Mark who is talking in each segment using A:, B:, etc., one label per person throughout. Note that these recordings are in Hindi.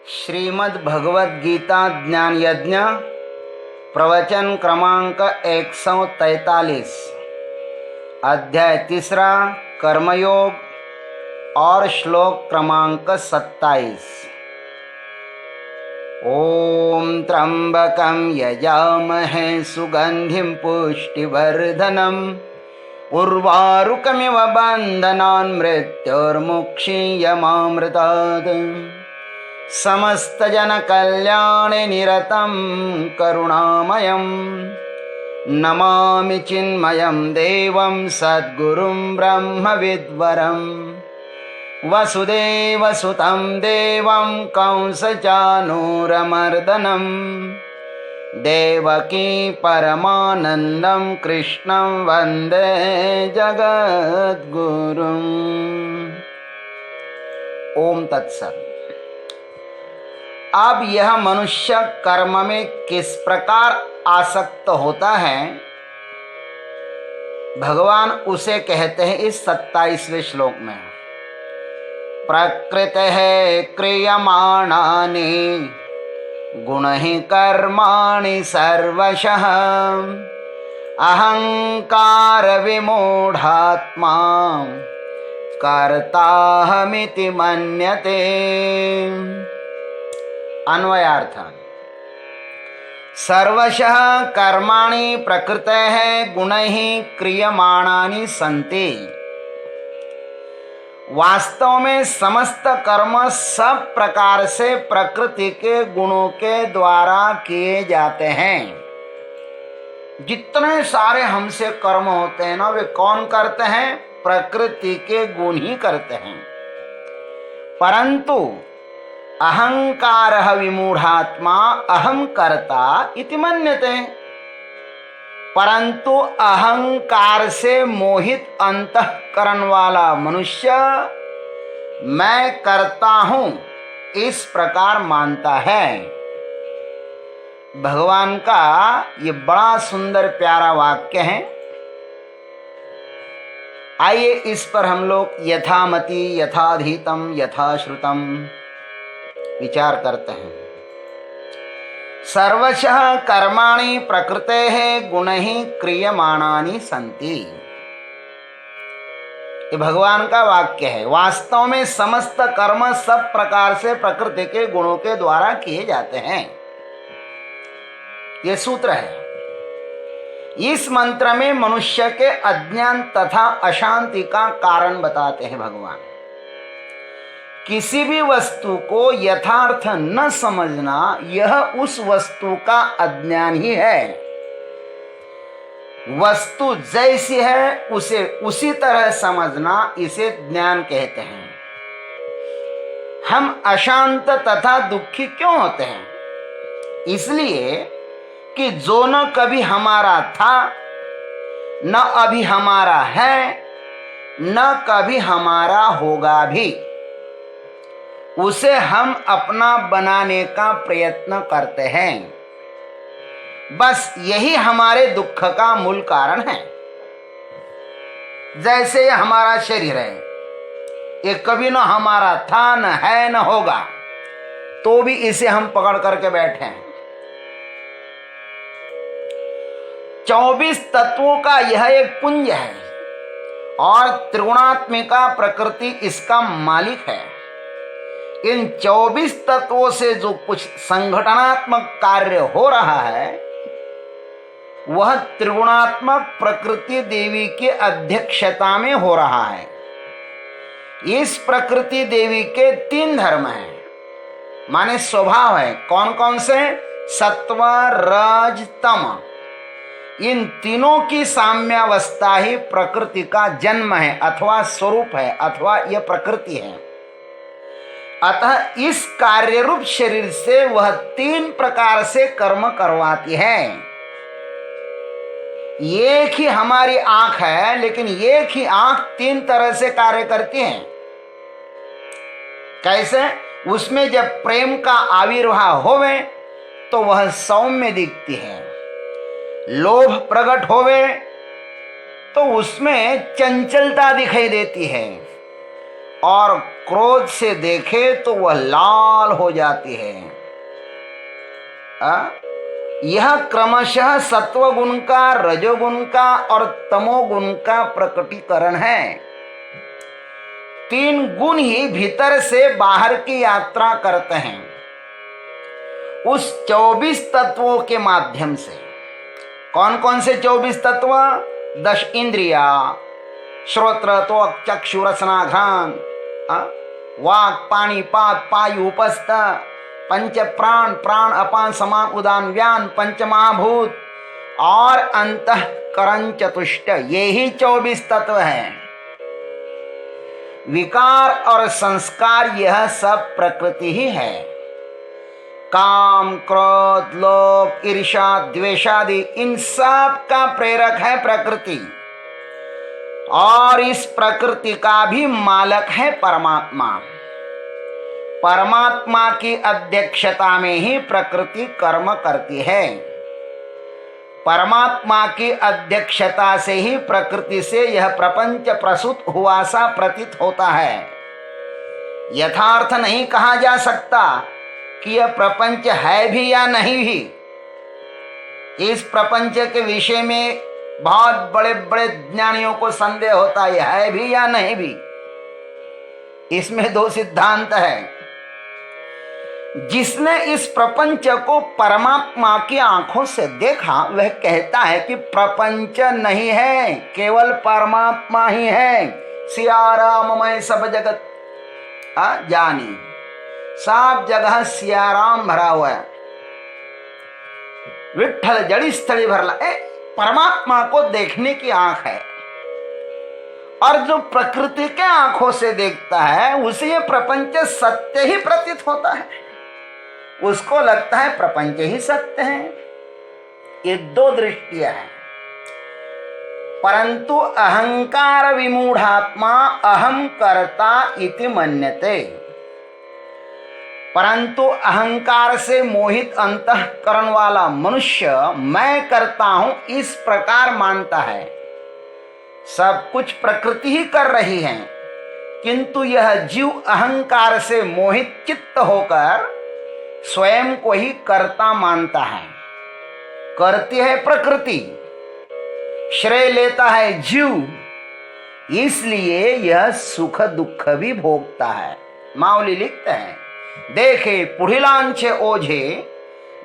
A: श्रीमद् भगवद गीता ज्ञान यज्ञ प्रवचन क्रमांक 143 अध्याय 3 कर्मयोग और श्लोक क्रमांक 27। ओम त्र्यंबकं यजामहे सुगंधिं पुष्टिवर्धनम् उर्वारुकमिव बन्धनान् मृत्योर्मुक्षीयमामृतात् समस्त जन कल्याणे निरतं करुणामयं नमामि चिन्मयं देवं सद्गुरुं ब्रह्मविद्वरं वसुदेवसुतं देवं कंसचानूरमर्दनं देवकी परमानन्दं कृष्णं वन्दे जगद्गुरुम्। ओम तत्सत्। अब यह मनुष्य कर्म में किस प्रकार आसक्त होता है, भगवान उसे कहते हैं इस 27वें श्लोक में। प्रकृतिः क्रियमाणानि गुणैः कर्माणि सर्वशः अहंकार विमूढात्मा कर्ताहमिति मन्यते। अन्वयार्थ। सर्वशः कर्माणि प्रकृतेः गुणैः क्रियमाणानि सन्ति। वास्तव में समस्त कर्म सब प्रकार से प्रकृति के गुणों के द्वारा किए जाते हैं। जितने सारे हमसे कर्म होते हैं ना, वे कौन करते हैं? प्रकृति के गुण ही करते हैं। परंतु अहंकारः विमूढ़ात्मा अहम कर्ता इति मन्यते। परंतु अहंकार से मोहित अंतःकरण वाला मनुष्य मैं करता हूं इस प्रकार मानता है। भगवान का ये बड़ा सुंदर प्यारा वाक्य है। आइए इस पर हम लोग यथामति यथाधीतम यथाश्रुतम विचार करते हैं। सर्वशः कर्माणि प्रकृतेः गुणैः क्रियमाणानि सन्ति। ये भगवान का वाक्य है। वास्तव में समस्त कर्म सब प्रकार से प्रकृति के गुणों के द्वारा किए जाते हैं। ये सूत्र है। इस मंत्र में मनुष्य के अज्ञान तथा अशांति का कारण बताते हैं भगवान। किसी भी वस्तु को यथार्थ न समझना, यह उस वस्तु का अज्ञान ही है। वस्तु जैसी है उसे उसी तरह समझना, इसे ज्ञान कहते हैं। हम अशांत तथा दुखी क्यों होते हैं? इसलिए कि जो न कभी हमारा था, न अभी हमारा है, न कभी हमारा होगा भी, उसे हम अपना बनाने का प्रयत्न करते हैं। बस यही हमारे दुख का मूल कारण है। जैसे ये हमारा शरीर है, ये कभी न हमारा था, न है, न होगा, तो भी इसे हम पकड़ करके बैठे हैं। 24 तत्वों का यह एक पुंज है और त्रिगुणात्मिका प्रकृति इसका मालिक है। इन 24 तत्वों से जो कुछ संगठनात्मक कार्य हो रहा है, वह त्रिगुणात्मक प्रकृति देवी की अध्यक्षता में हो रहा है। इस प्रकृति देवी के 3 धर्म हैं, माने स्वभाव है। कौन कौन से? सत्व, रज, तम। इन तीनों की साम्यावस्था ही प्रकृति का जन्म है, अथवा स्वरूप है, अथवा यह प्रकृति है। अतः इस कार्य रूप शरीर से वह 3 प्रकार से कर्म करवाती है। एक ही हमारी आंख है, लेकिन एक ही आंख 3 तरह से कार्य करती है। कैसे? उसमें जब प्रेम का आविर्भाव होवे तो वह सौम्य दिखती है। लोभ प्रकट होवे तो उसमें चंचलता दिखाई देती है। और क्रोध से देखे तो वह लाल हो जाती है। यह क्रमशः सत्वगुण का, रजोगुण का और तमोगुण का प्रकटीकरण है। 3 गुण ही भीतर से बाहर की यात्रा करते हैं उस 24 तत्वों के माध्यम से। कौन कौन से 24 तत्व? 10 इंद्रिया, श्रोत्र त्वक चक्षु रसना घ्राण, वाक पानी पात पायु उपस्थ, पंच प्राण, प्राण अपान समान उदान व्यान, पंच महाभूत और अंतःकरण चतुष्ट, ये ही 24 तत्व हैं। विकार और संस्कार यह सब प्रकृति ही है। काम, क्रोध, लोभ, ईर्ष्या, द्वेषादि इन सब का प्रेरक है प्रकृति, और इस प्रकृति का भी मालक है परमात्मा। परमात्मा की अध्यक्षता में ही प्रकृति कर्म करती है। परमात्मा की अध्यक्षता से ही प्रकृति से यह प्रपंच प्रसूत हुआ सा प्रतीत होता है। यथार्थ नहीं कहा जा सकता कि यह प्रपंच है भी या नहीं भी। इस प्रपंच के विषय में बहुत बड़े बड़े ज्ञानियों को संदेह होता है भी या नहीं भी। इसमें 2 सिद्धांत है। जिसने इस प्रपंच को परमात्मा की आंखों से देखा वह कहता है कि प्रपंच नहीं है, केवल परमात्मा ही है। सिया राम मैं सब जगत जानी, सब जगह सिया राम भरा हुआ है। विठ्ठल जड़ी स्थली भरला। परमात्मा को देखने की आंख है, और जो प्रकृति के आंखों से देखता है उसे ये प्रपंच सत्य ही प्रतीत होता है। उसको लगता है प्रपंच ही सत्य है। ये 2 दृष्टियां हैं। परंतु अहंकार विमूढ़ात्मा अहम कर्ता इति मन्यते। परंतु अहंकार से मोहित अंतःकरण वाला मनुष्य मैं करता हूं इस प्रकार मानता है। सब कुछ प्रकृति ही कर रही है, किंतु यह जीव अहंकार से मोहित चित्त होकर स्वयं को ही कर्ता मानता है। करती है प्रकृति, श्रेय लेता है जीव, इसलिए यह सुख दुख भी भोगता है। माऊली लिखते हैं, देखे पुढिलांचे ओझे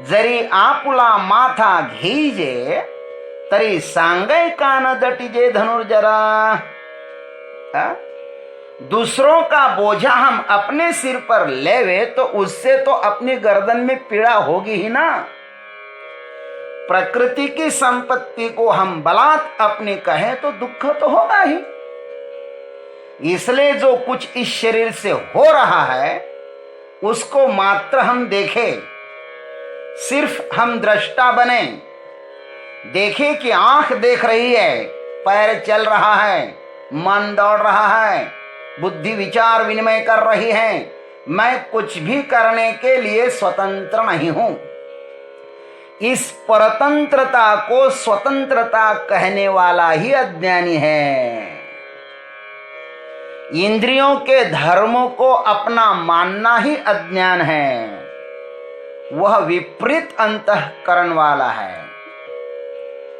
A: जरी आपुला माथा घीजे तरी सांगे कान दटिजे धनुर्जरा। दूसरों का बोझा हम अपने सिर पर लेवे तो उससे तो अपनी गर्दन में पीड़ा होगी ही ना। प्रकृति की संपत्ति को हम बलात् अपनी कहें तो दुख तो होगा ही। इसलिए जो कुछ इस शरीर से हो रहा है उसको मात्र हम देखें, सिर्फ हम दृष्टा बने। देखें कि आंख देख रही है, पैर चल रहा है, मन दौड़ रहा है, बुद्धि विचार विनिमय कर रही है। मैं कुछ भी करने के लिए स्वतंत्र नहीं हूं। इस परतंत्रता को स्वतंत्रता कहने वाला ही अज्ञानी है। इंद्रियों के धर्मों को अपना मानना ही अज्ञान है। वह विपरीत अंतःकरण वाला है।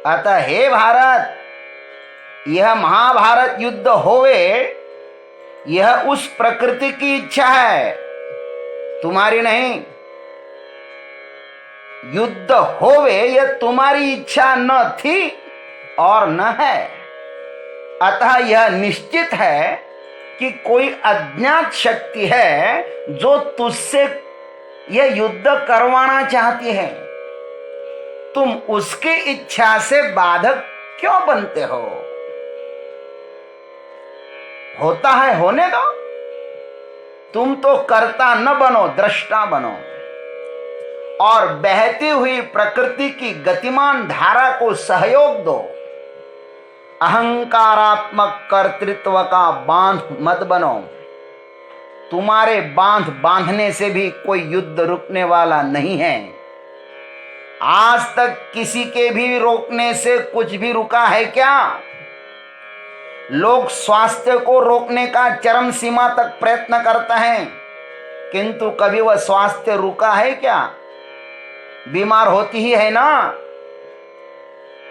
A: अतः हे भारत, यह महाभारत युद्ध होवे, यह उस प्रकृति की इच्छा है, तुम्हारी नहीं। युद्ध होवे यह तुम्हारी इच्छा न थी और न है। अतः यह निश्चित है कि कोई अज्ञात शक्ति है जो तुझसे यह युद्ध करवाना चाहती है। तुम उसकी इच्छा से बाधक क्यों बनते हो? होता है होने दो। तुम तो कर्ता न बनो, दृष्टा बनो, और बहती हुई प्रकृति की गतिमान धारा को सहयोग दो। अहंकारात्मक कर्तृत्व का बांध मत बनो। तुम्हारे बांध बांधने से भी कोई युद्ध रुकने वाला नहीं है। आज तक किसी के भी रोकने से कुछ भी रुका है क्या? लोग स्वास्थ्य को रोकने का चरम सीमा तक प्रयत्न करते हैं, किंतु कभी वह स्वास्थ्य रुका है क्या? बीमार होती ही है ना।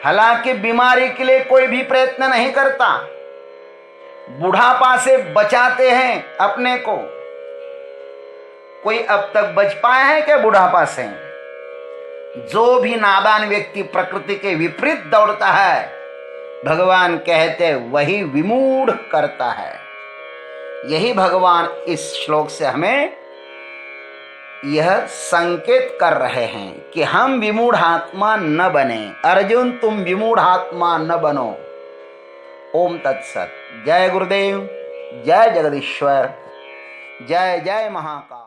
A: हालांकि बीमारी के लिए कोई भी प्रयत्न नहीं करता। बुढ़ापा से बचाते हैं अपने को। कोई अब तक बच पाया है क्या बुढ़ापा से? जो भी नादान व्यक्ति प्रकृति के विपरीत दौड़ता है, भगवान कहते वही विमूढ़ करता है। यही भगवान इस श्लोक से हमें यह संकेत कर रहे हैं कि हम विमूढ़ आत्मा न बने। अर्जुन, तुम विमूढ़ आत्मा न बनो। ओम तत्सत। जय गुरुदेव, जय जगदीश्वर, जय जय महाकाल।